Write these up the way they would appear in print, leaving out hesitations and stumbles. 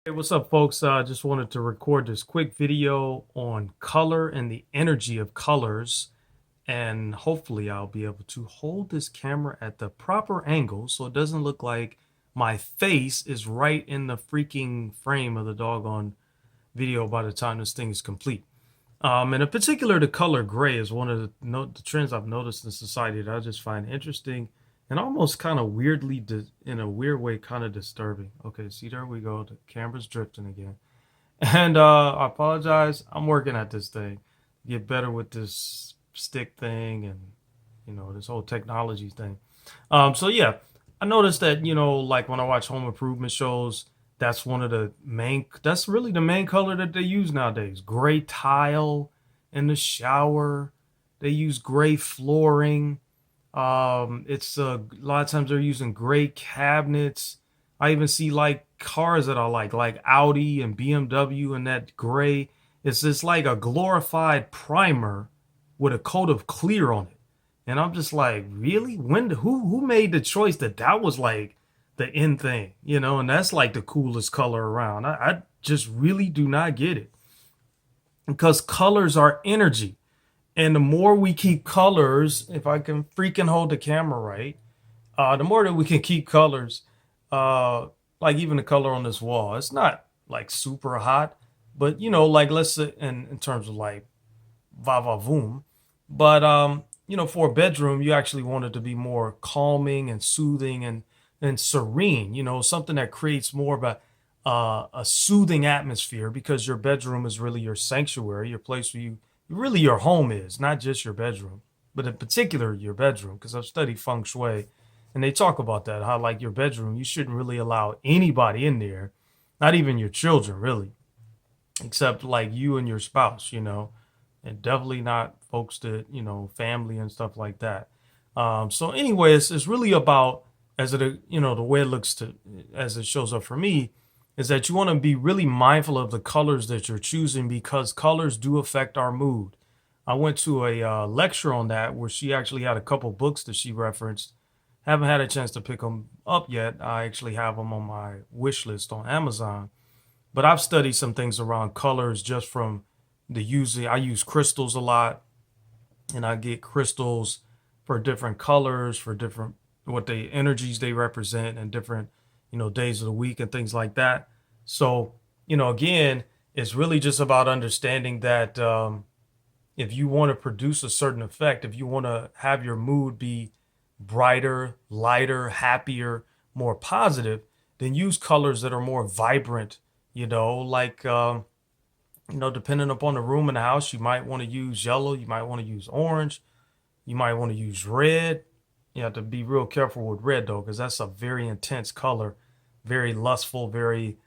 Hey, what's up, folks? I just wanted to record this quick video on color and the energy of colors. And hopefully, I'll be able to hold this camera at the proper angle so it doesn't look like my face is right in the freaking frame of the doggone video by the time this thing is complete. And in particular, the color gray is one of the trends I've noticed in society that I just find interesting and almost kind of weirdly, in a weird way, kind of disturbing. Okay, see, there we go. The camera's drifting again. And I apologize. I'm working at this thing, get better with this stick thing and, this whole technology thing. So yeah, I noticed that, like when I watch home improvement shows, that's really the main color that they use nowadays. Gray tile in the shower. They use gray flooring. It's a lot of times they're using gray cabinets. I even see like cars that I like Audi and BMW and that gray. It's just like a glorified primer with a coat of clear on it. And I'm just like, really? Who made the choice that that was like the end thing, and that's like the coolest color around. I just really do not get it because colors are energy. And the more we keep colors, if I can freaking hold the camera right, the more that we can keep colors, uh, like even the color on this wall, it's not like super hot, but like let's say in terms of like va va voom, but for a bedroom, you actually want it to be more calming and soothing and serene. Something that creates more of a soothing atmosphere because your bedroom is really your sanctuary, your place where really your home is, not just your bedroom, but in particular your bedroom. Because I've studied feng shui, and they talk about that how like your bedroom, you shouldn't really allow anybody in there, not even your children, really, except like you and your spouse, and definitely not folks that family and stuff like that. So anyway, it's really about the way it looks to as it shows up for me is that you want to be really mindful of the colors that you're choosing because colors do affect our mood. I went to a lecture on that where she actually had a couple books that she referenced. Haven't had a chance to pick them up yet. I actually have them on my wish list on Amazon, but I've studied some things around colors just from the using. I use crystals a lot, and I get crystals for different colors, for different what they energies they represent, and different days of the week and things like that. So again, it's really just about understanding that if you want to produce a certain effect, if you want to have your mood be brighter, lighter, happier, more positive, then use colors that are more vibrant. Like depending upon the room in the house, you might want to use yellow, you might want to use orange, you might want to use red. You have to be real careful with red though, because that's a very intense color, very lustful, very,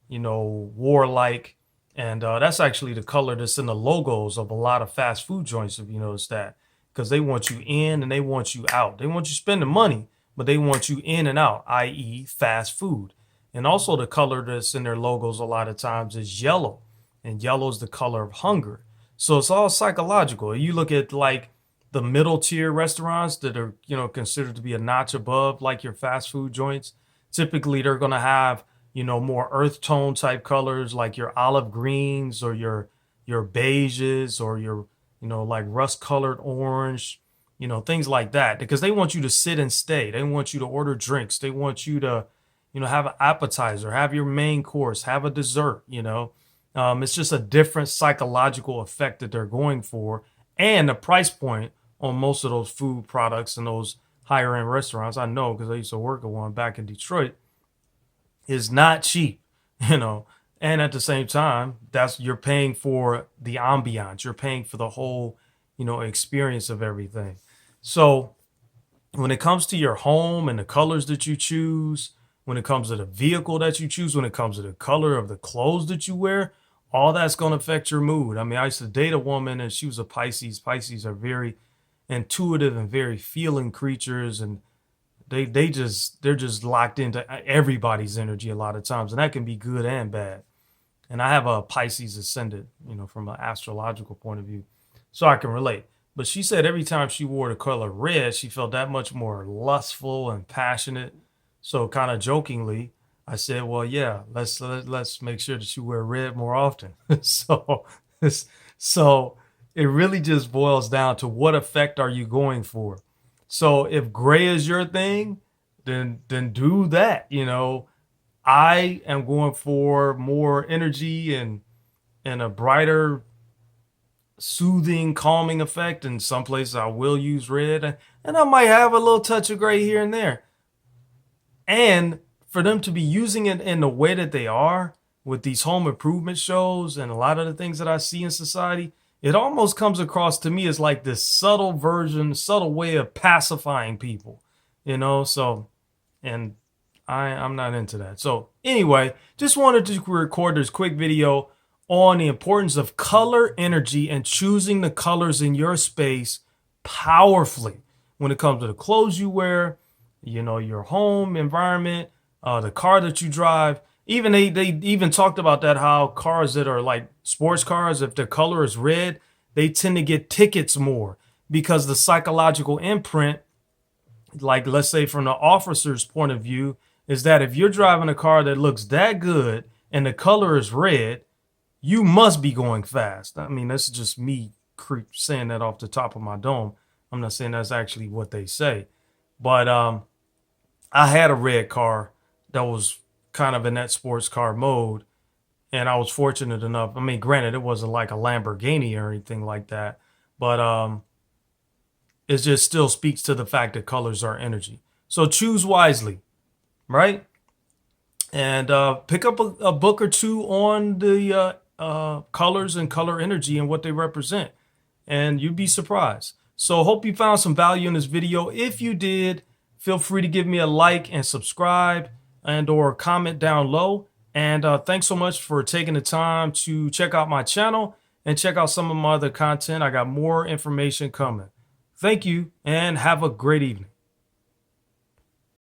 warlike. And that's actually the color that's in the logos of a lot of fast food joints, if you notice that, because they want you in and they want you out. They want you spending money, but they want you in and out, i.e., fast food. And also, the color that's in their logos a lot of times is yellow, and yellow is the color of hunger. So it's all psychological. You look at like the middle tier restaurants that are, considered to be a notch above, like your fast food joints. Typically, they're going to have, more earth tone type colors like your olive greens or your beiges or your, like rust colored orange, things like that, because they want you to sit and stay. They want you to order drinks. They want you to, have an appetizer, have your main course, have a dessert. It's just a different psychological effect that they're going for. And the price point on most of those food products and those higher end restaurants, I know because I used to work at one back in Detroit, is not cheap, you know. And at the same time, that's you're paying for the ambiance, you're paying for the whole, experience of everything. So when it comes to your home and the colors that you choose, when it comes to the vehicle that you choose, when it comes to the color of the clothes that you wear, all that's going to affect your mood. I mean, I used to date a woman and she was a Pisces. Pisces are very intuitive and very feeling creatures, and they're just locked into everybody's energy a lot of times, and that can be good and bad. And I have a Pisces ascendant, from an astrological point of view, so I can relate. But she said every time she wore the color red, she felt that much more lustful and passionate. So, kind of jokingly, I said, well, yeah, let's make sure that you wear red more often. So, so it really just boils down to what effect are you going for. So if gray is your thing, then do that. I am going for more energy and a brighter, soothing, calming effect. In some places, I will use red, and I might have a little touch of gray here and there. And for them to be using it in the way that they are with these home improvement shows and a lot of the things that I see in society, it almost comes across to me as like this subtle way of pacifying people. So, and I'm not into that. So anyway, just wanted to record this quick video on the importance of color energy and choosing the colors in your space powerfully when it comes to the clothes you wear, your home environment, the car that you drive. Even they even talked about that, how cars that are like sports cars, if the color is red, they tend to get tickets more because the psychological imprint, like let's say from the officer's point of view, is that if you're driving a car that looks that good and the color is red, you must be going fast. I mean, that's just me saying that off the top of my dome. I'm not saying that's actually what they say, but I had a red car that was kind of in that sports car mode, and I was fortunate enough. I mean, granted, it wasn't like a Lamborghini or anything like that, but it just still speaks to the fact that colors are energy. So choose wisely, right? And pick up a book or two on the colors and color energy and what they represent, and you'd be surprised. So hope you found some value in this video. If you did, feel free to give me a like and subscribe and or comment down low. And thanks so much for taking the time to check out my channel and check out some of my other content. I got more information coming. Thank you and have a great evening.